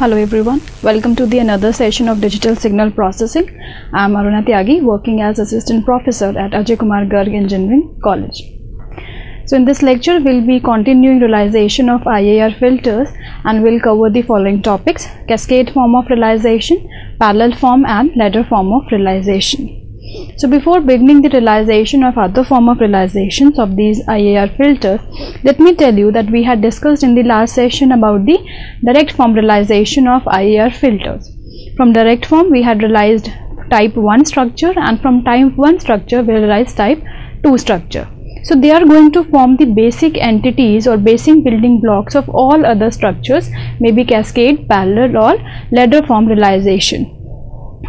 Hello everyone, welcome to the another session of digital signal processing. I am Aruna Tyagi, working as assistant professor at Ajay Kumar Garg Engineering College. So in this lecture we'll be continuing realization of IAR filters and we'll cover the following topics: cascade form of realization, parallel form and ladder form of realization. So before beginning the realization of other form of realizations of these IAR filters, let me tell you that we had discussed in the last session about the direct form realization of IAR filters. From direct form we had realized type 1 structure, and from type 1 structure we realized type 2 structure. So they are going to form the basic entities or basic building blocks of all other structures, maybe cascade, parallel or ladder form realization.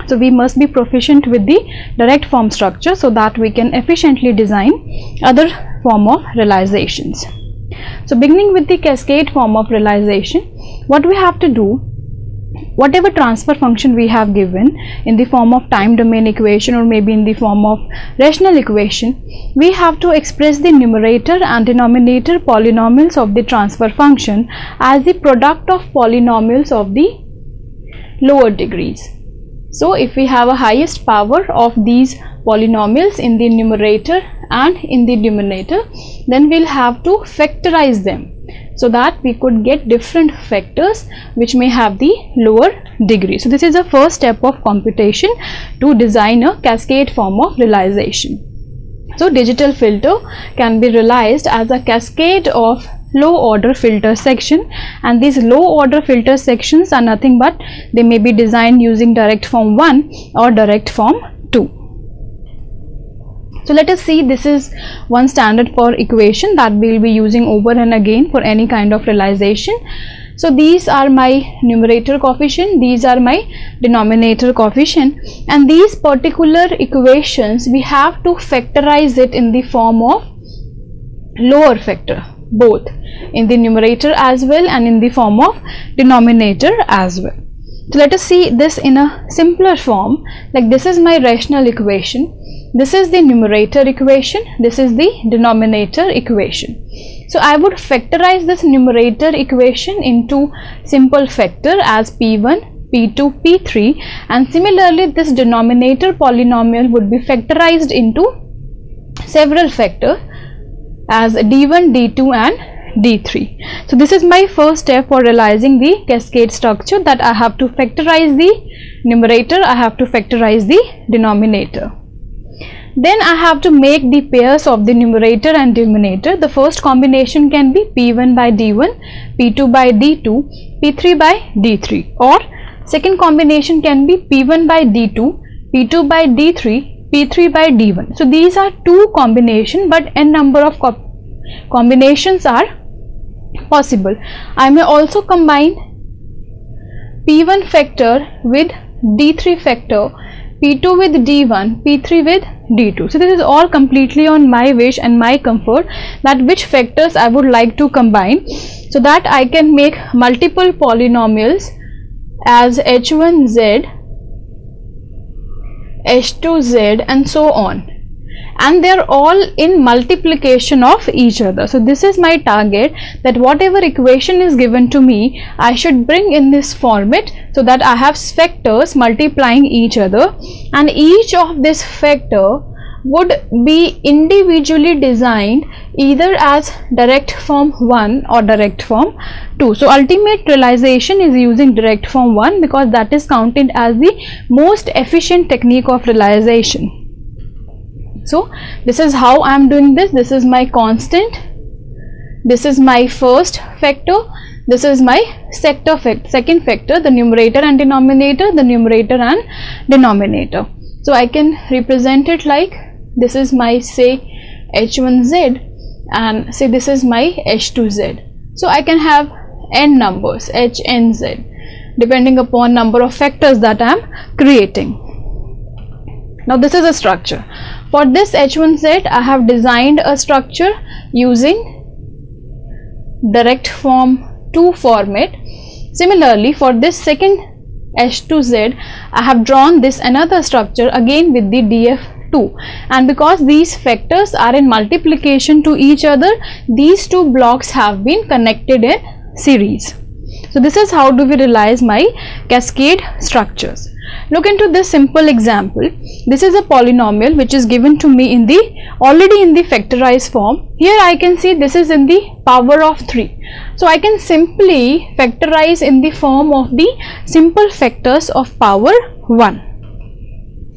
So we must be proficient with the direct form structure so that we can efficiently design other form of realizations. So beginning with the cascade form of realization, what we have to do, whatever transfer function we have given in the form of time domain equation or maybe in the form of rational equation, we have to express the numerator and denominator polynomials of the transfer function as the product of polynomials of the lower degrees. So if we have a highest power of these polynomials in the numerator and in the denominator, then we'll have to factorize them so that we could get different factors which may have the lower degree. So this is the first step of computation to design a cascade form of realization. So digital filter can be realized as a cascade of low order filter section, and these low order filter sections are nothing but they may be designed using direct form 1 or direct form 2. So let us see, this is one standard for equation that we will be using over and again for any kind of realization. So these are my numerator coefficient, these are my denominator coefficient, and these particular equations we have to factorize it in the form of lower factor, both in the numerator as well and in the form of denominator as well. So let us see this in a simpler form. Like this is my rational equation, this is the numerator equation, this is the denominator equation. So I would factorize this numerator equation into simple factor as p1, p2, p3, and similarly this denominator polynomial would be factorized into several factors as d1, d2 and d3. So this is my first step for realizing the cascade structure, that I have to factorize the numerator, I have to factorize the denominator. Then I have to make the pairs of the numerator and denominator. The first combination can be p1 by d1, p2 by d2, p3 by d3, or second combination can be p1 by d2, p2 by d3, p3 by d1. So these are two combinations, but n number of combinations are possible. I may also combine p1 factor with d3 factor, p2 with d1, p3 with d2. So this is all completely on my wish and my comfort, that which factors I would like to combine so that I can make multiple polynomials as h1z, h2z and so on, and they are all in multiplication of each other. So this is my target, that whatever equation is given to me I should bring in this format so that I have factors multiplying each other, and each of this factor would be individually designed either as direct form 1 or direct form 2. So ultimate realization is using direct form 1 because that is counted as the most efficient technique of realization. So this is how I am doing this. This is my constant, this is my first factor, this is my second factor, the numerator and denominator, the numerator and denominator. So I can represent it like this is my, say, h1z, and say this is my h2z. So I can have n numbers, hnz, depending upon number of factors that I am creating. Now this is a structure. For this h1z I have designed a structure using direct form 2 format. Similarly for this second h2z I have drawn this another structure again with the df2, and because these factors are in multiplication to each other, these two blocks have been connected in series. So this is how do we realize my cascade structures. Look into this simple example. This is a polynomial which is given to me in the already in the factorized form. Here I can see this is in the power of 3. So I can simply factorize in the form of the simple factors of power 1.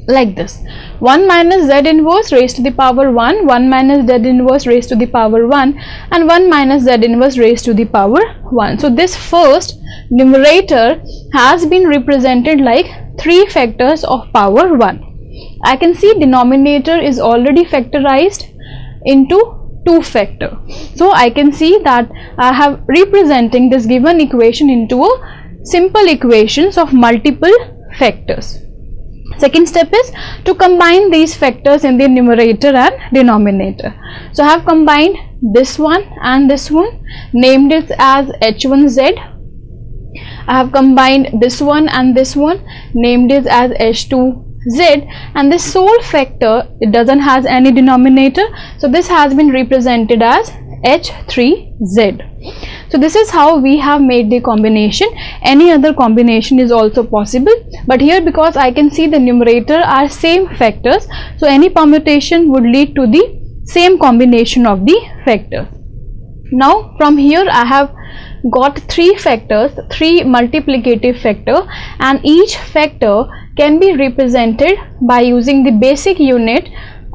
Like this: 1 minus z inverse raised to the power 1, 1 minus z inverse raised to the power 1, and 1 minus z inverse raised to the power 1. So this first numerator has been represented like 3 factors of power 1. I can see denominator is already factorized into 2 factor. So I can see that I have representing this given equation into a simple equations of multiple factors. Second step is to combine these factors in the numerator and denominator. So I have combined this one and this one, named it as h1z. I have combined this one and this one, named it as h2z, and this sole factor, it doesn't has any denominator, so this has been represented as h3z. So this is how we have made the combination. Any other combination is also possible, but here because I can see the numerator are same factors, so any permutation would lead to the same combination of the factors. Now from here I have got 3 factors, 3 multiplicative factor, and each factor can be represented by using the basic unit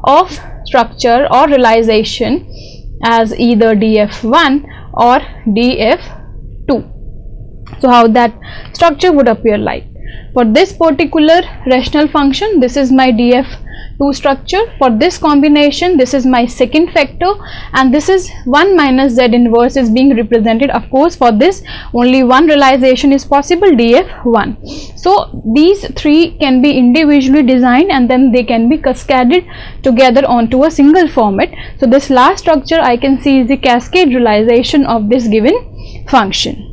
of structure or realization as either df1 or df2. So how that structure would appear like: for this particular rational function, this is my df2 structure. For this combination, this is my second factor, and this is 1 minus z inverse is being represented. Of course, for this only one realization is possible, df1. So these 3 can be individually designed and then they can be cascaded together onto a single format. So this last structure I can see is the cascade realization of this given function.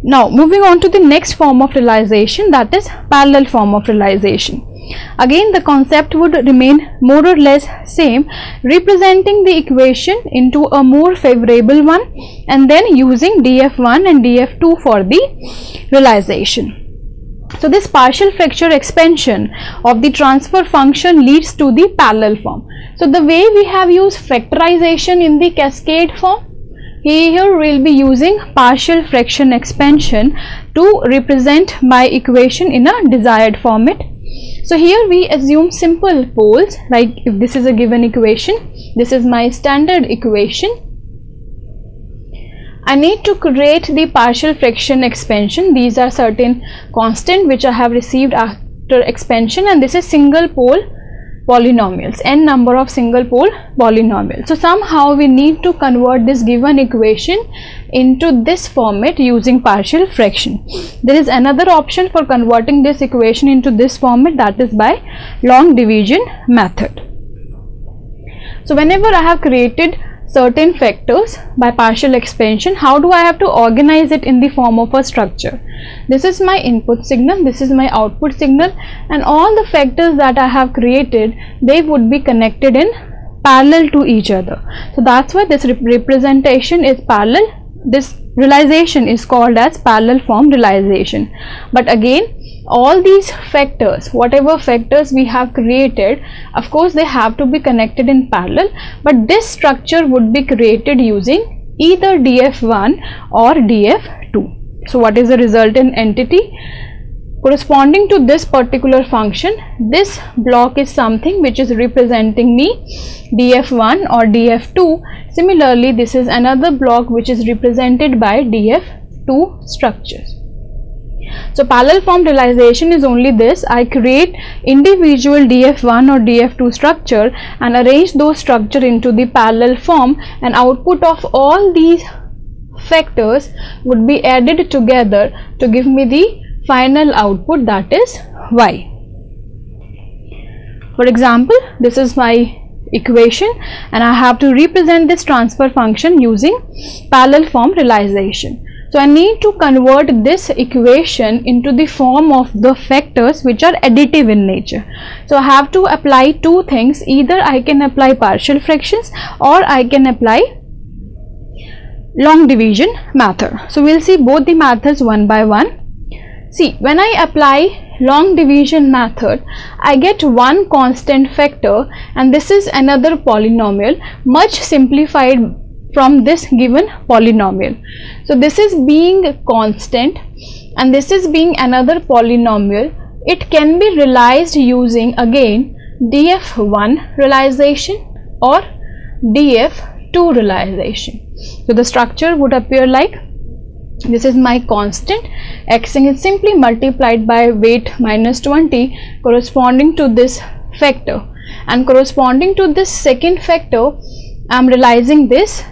Now moving on to the next form of realization, that is parallel form of realization. Again the concept would remain more or less same, representing the equation into a more favorable one and then using df1 and df2 for the realization. So this partial fracture expansion of the transfer function leads to the parallel form. So the way we have used factorization in the cascade form, here we will be using partial fraction expansion to represent my equation in a desired format. So here we assume simple poles, like if this is a given equation, this is my standard equation. I need to create the partial fraction expansion. These are certain constant which I have received after expansion, and this is single pole polynomials, n number of single pole polynomials. So somehow we need to convert this given equation into this format using partial fraction. There is another option for converting this equation into this format, that is by long division method. So whenever I have created certain factors by partial expansion, how do I have to organize it in the form of a structure? This is my input signal, this is my output signal, and all the factors that I have created, they would be connected in parallel to each other. So that's why this representation is parallel. This realization is called as parallel form realization. But again, all these factors, whatever factors we have created, of course they have to be connected in parallel, but this structure would be created using either df1 or df2. So what is the resultant entity? Corresponding to this particular function, this block is something which is representing me df1 or df2. Similarly, this is another block which is represented by df2 structures. So parallel form realization is only this: I create individual df1 or df2 structure and arrange those structure into the parallel form, and output of all these factors would be added together to give me the final output, that is y. For example, this is my equation and I have to represent this transfer function using parallel form realization. So I need to convert this equation into the form of the factors which are additive in nature. So I have to apply two things: either I can apply partial fractions or I can apply long division method. So we'll see both the methods one by one. See, when I apply long division method, I get one constant factor, and this is another polynomial much simplified from this given polynomial. So this is being constant and this is being another polynomial. It can be realized using again df1 realization or df2 realization. So the structure would appear like this. Is my constant, x is simply multiplied by weight minus 20 corresponding to this factor, and corresponding to this second factor I am realizing this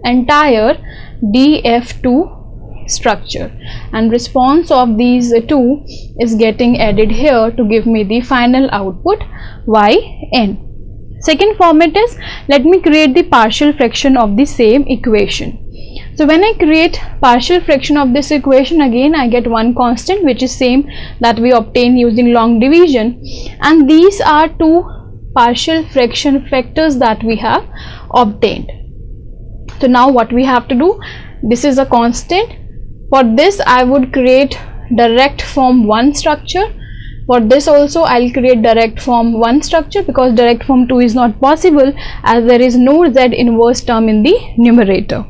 entire df2 structure, and response of these two is getting added here to give me the final output yn. Second format is, let me create the partial fraction of the same equation. So when I create partial fraction of this equation, again I get one constant which is same that we obtain using long division, and these are two partial fraction factors that we have obtained. So now what we have to do, this is a constant. For this I would create direct form 1 structure. For this also I'll create direct form 1 structure, because direct form 2 is not possible as there is no z inverse term in the numerator.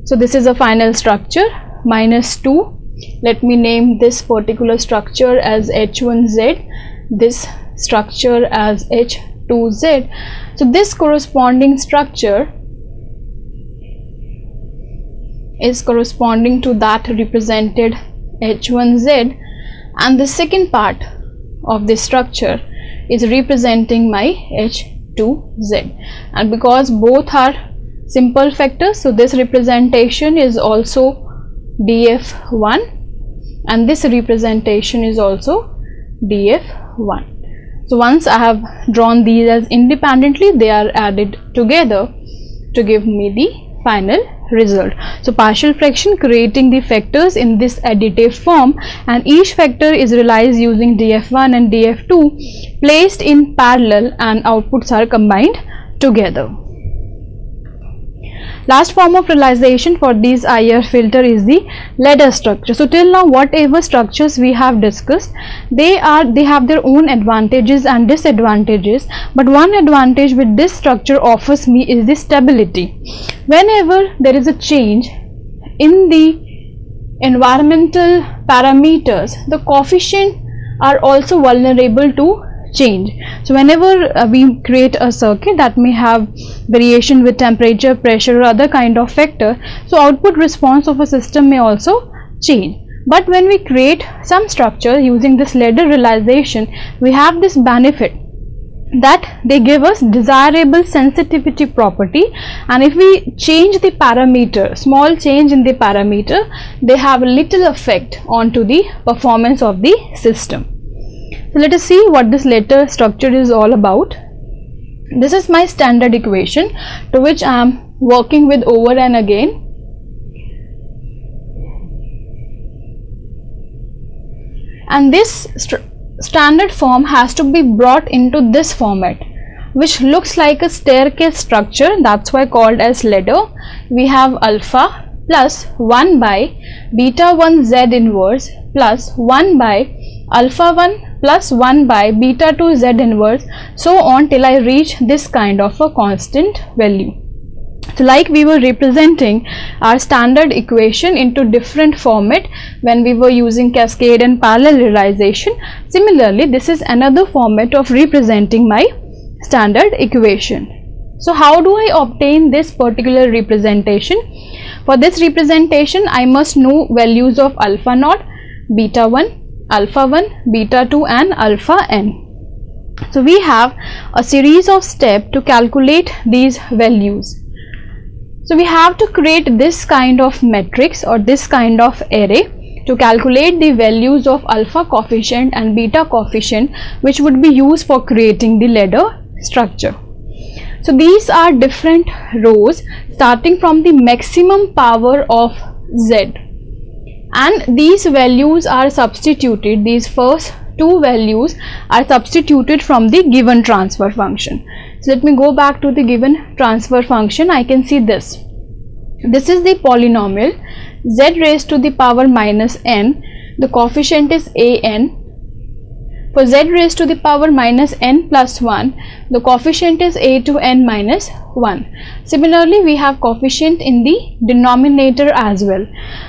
So this is a final structure minus 2. Let me name this particular structure as h1z, this structure as h2z. So this corresponding structure is corresponding to that represented h1z, and the second part of this structure is representing my h2z, and because both are simple factors, so this representation is also df1 and this representation is also df1. So once I have drawn these as independently, they are added together to give me the final result. So partial fraction creating the factors in this additive form, and each factor is realized using df1 and df2 placed in parallel, and outputs are combined together. Last form of realization for these IR filter is the ladder structure. So till now whatever structures we have discussed, they have their own advantages and disadvantages, but one advantage with this structure offers me is the stability. Whenever there is a change in the environmental parameters, the coefficient are also vulnerable to change. So whenever we create a circuit that may have variation with temperature, pressure or other kind of factor, so output response of a system may also change. But when we create some structure using this ladder realization, we have this benefit that they give us desirable sensitivity property, and if we change the parameter, small change in the parameter, they have little effect onto the performance of the system. So let us see what this ladder structure is all about. This is my standard equation to which I am working with over and again. And this standard form has to be brought into this format, which looks like a staircase structure. That's why called as ladder. We have alpha plus 1 by beta 1 z inverse plus 1 by alpha 1 plus 1 by beta 2 z inverse, so on till I reach this kind of a constant value. So like we were representing our standard equation into different format when we were using cascade and parallel realization, similarly this is another format of representing my standard equation. So how do I obtain this particular representation? For this representation I must know values of alpha naught, beta 1, alpha 1, beta 2 and alpha n. So we have a series of steps to calculate these values. So we have to create this kind of matrix or this kind of array to calculate the values of alpha coefficient and beta coefficient, which would be used for creating the ladder structure. So these are different rows starting from the maximum power of z, and these values are substituted, these first two values are substituted from the given transfer function. So let me go back to the given transfer function. I can see this. This is the polynomial z raised to the power minus n. The coefficient is an. For z raised to the power minus n plus 1, the coefficient is a to n minus 1. Similarly, we have coefficient in the denominator as well.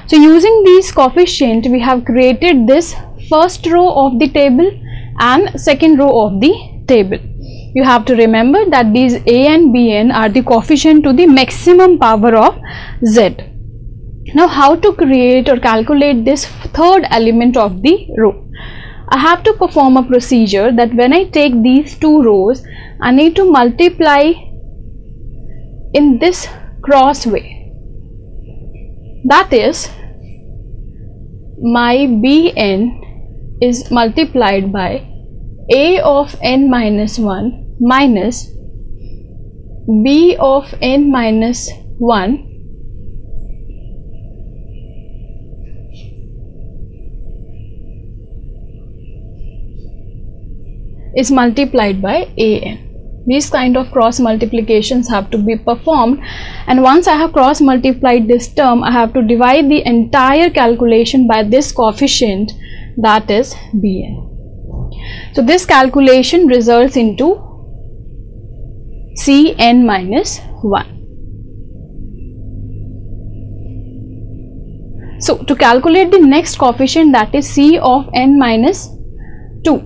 So using these coefficient, we have created this first row of the table and second row of the table. You have to remember that these a and bn are the coefficient to the maximum power of z. Now how to create or calculate this third element of the row? I have to perform a procedure that when I take these two rows, I need to multiply in this cross way. That is, my bn is multiplied by a of n minus 1 minus b of n minus 1 is multiplied by an. These kind of cross multiplications have to be performed, and once I have cross multiplied this term, I have to divide the entire calculation by this coefficient, that is bn. So this calculation results into Cn minus 1. So to calculate the next coefficient, that is C of n minus 2.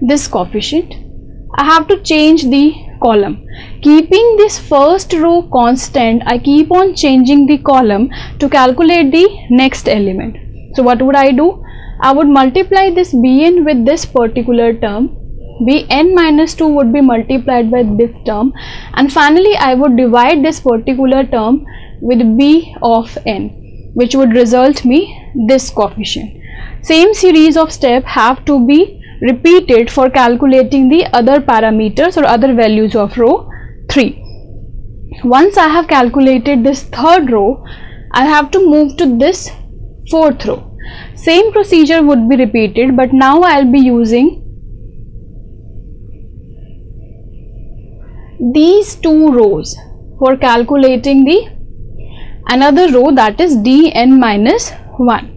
This coefficient, I have to change the column. Keeping this first row constant, I keep on changing the column to calculate the next element. So what would I do? I would multiply this bn with this particular term. Bn minus 2 would be multiplied by this term, and finally I would divide this particular term with b of n, which would result me this coefficient. Same series of steps have to be repeated for calculating the other parameters or other values of row 3. Once I have calculated this third row, I have to move to this fourth row. Same procedure would be repeated, but now I will be using these two rows for calculating the another row, that is dn minus 1.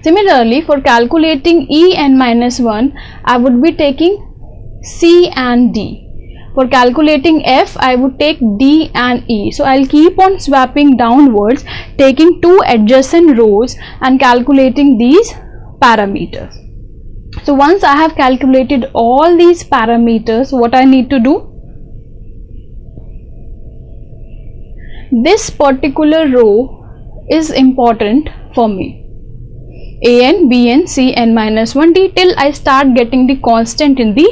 Similarly, for calculating en minus 1, I would be taking c and d. For calculating f, I would take d and e. So I will keep on swapping downwards, taking two adjacent rows and calculating these parameters. So once I have calculated all these parameters, what I need to do? This particular row is important for me. An, bn, cn minus 1 d till I start getting the constant in the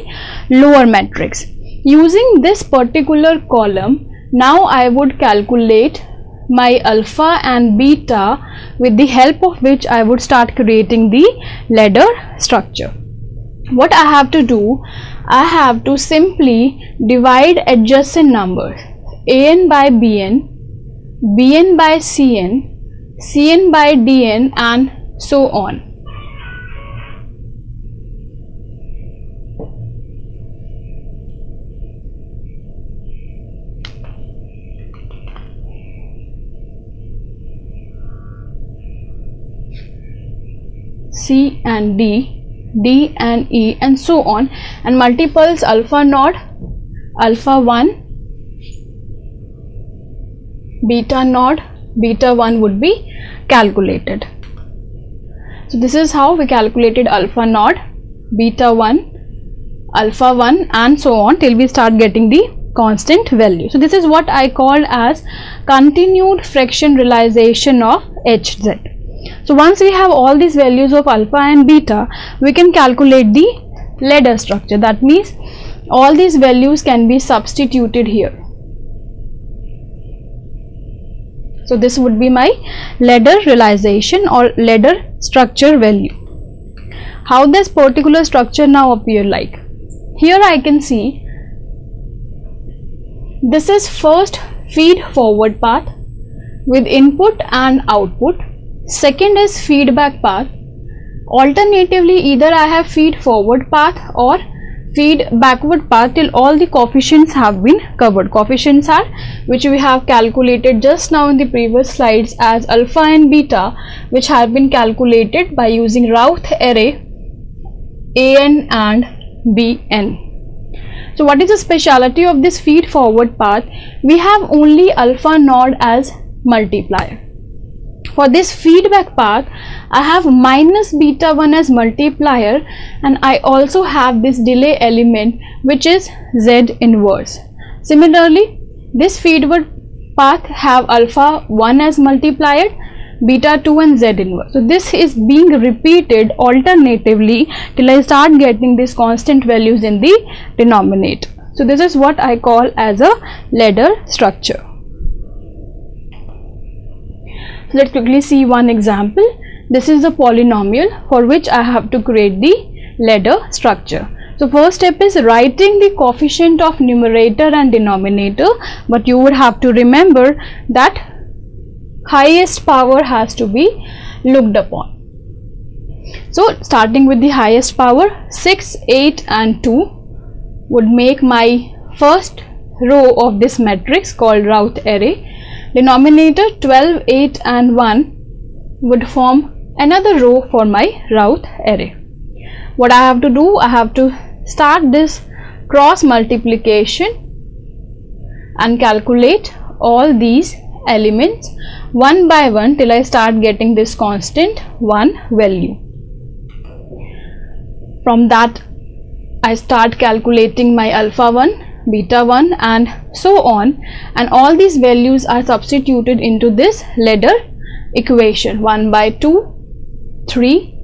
lower matrix. Using this particular column, now I would calculate my alpha and beta, with the help of which I would start creating the ladder structure. What I have to do? I have to simply divide adjacent numbers, an by bn, bn by cn, cn by dn, and so on. C and D, D and E, and so on, and multiples alpha naught, alpha 1, beta naught, beta 1 would be calculated. So this is how we calculated alpha naught, beta 1, alpha 1, and so on till we start getting the constant value. So this is what I call as continued fraction realization of Hz. So once we have all these values of alpha and beta, we can calculate the ladder structure. That means all these values can be substituted here. So this would be my ladder realization or ladder structure value. How does particular structure now appear like? Here I can see this is first feed forward path with input and output. Second is feedback path. Alternatively, either I have feed forward path or feed backward path till all the coefficients have been covered. Coefficients are which we have calculated just now in the previous slides as alpha and beta, which have been calculated by using Routh array an and bn. So what is the speciality of this feed forward path? We have only alpha node as multiplier. For this feedback path, I have minus beta 1 as multiplier, and I also have this delay element which is Z inverse. Similarly, this feedback path have alpha 1 as multiplier, beta 2 and Z inverse. So this is being repeated alternatively till I start getting these constant values in the denominator. So this is what I call as a ladder structure. So let's quickly see one example. This is a polynomial for which I have to create the ladder structure. So first step is writing the coefficient of numerator and denominator, but you would have to remember that highest power has to be looked upon. So starting with the highest power, 6, 8 and 2 would make my first row of this matrix called Routh array. Denominator 12, 8 and 1 would form another row for my Routh array. What I have to do, I have to start this cross multiplication and calculate all these elements one by one till I start getting this constant 1 value. From that I start calculating my alpha 1, beta 1 and so on, and all these values are substituted into this ladder equation. 1 by 2, 3,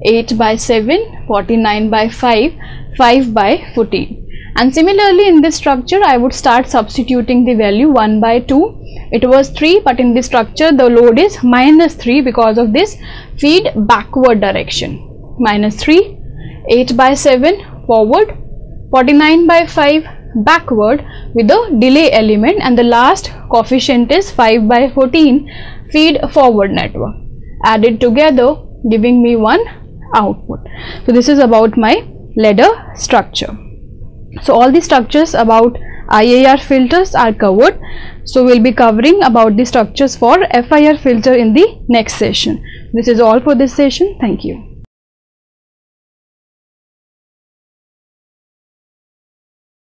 8 by 7, 49 by 5, 5 by 14. And similarly in this structure I would start substituting the value 1 by 2. It was 3, but in this structure the load is minus 3 because of this feed backward direction. Minus 3, 8 by 7 forward, 49 by 5 backward with the delay element, and the last coefficient is 5 by 14 feed forward network, added together giving me one output. So this is about my ladder structure. So all the structures about IIR filters are covered. So we'll be covering about the structures for FIR filter in the next session. This is all for this session. Thank you.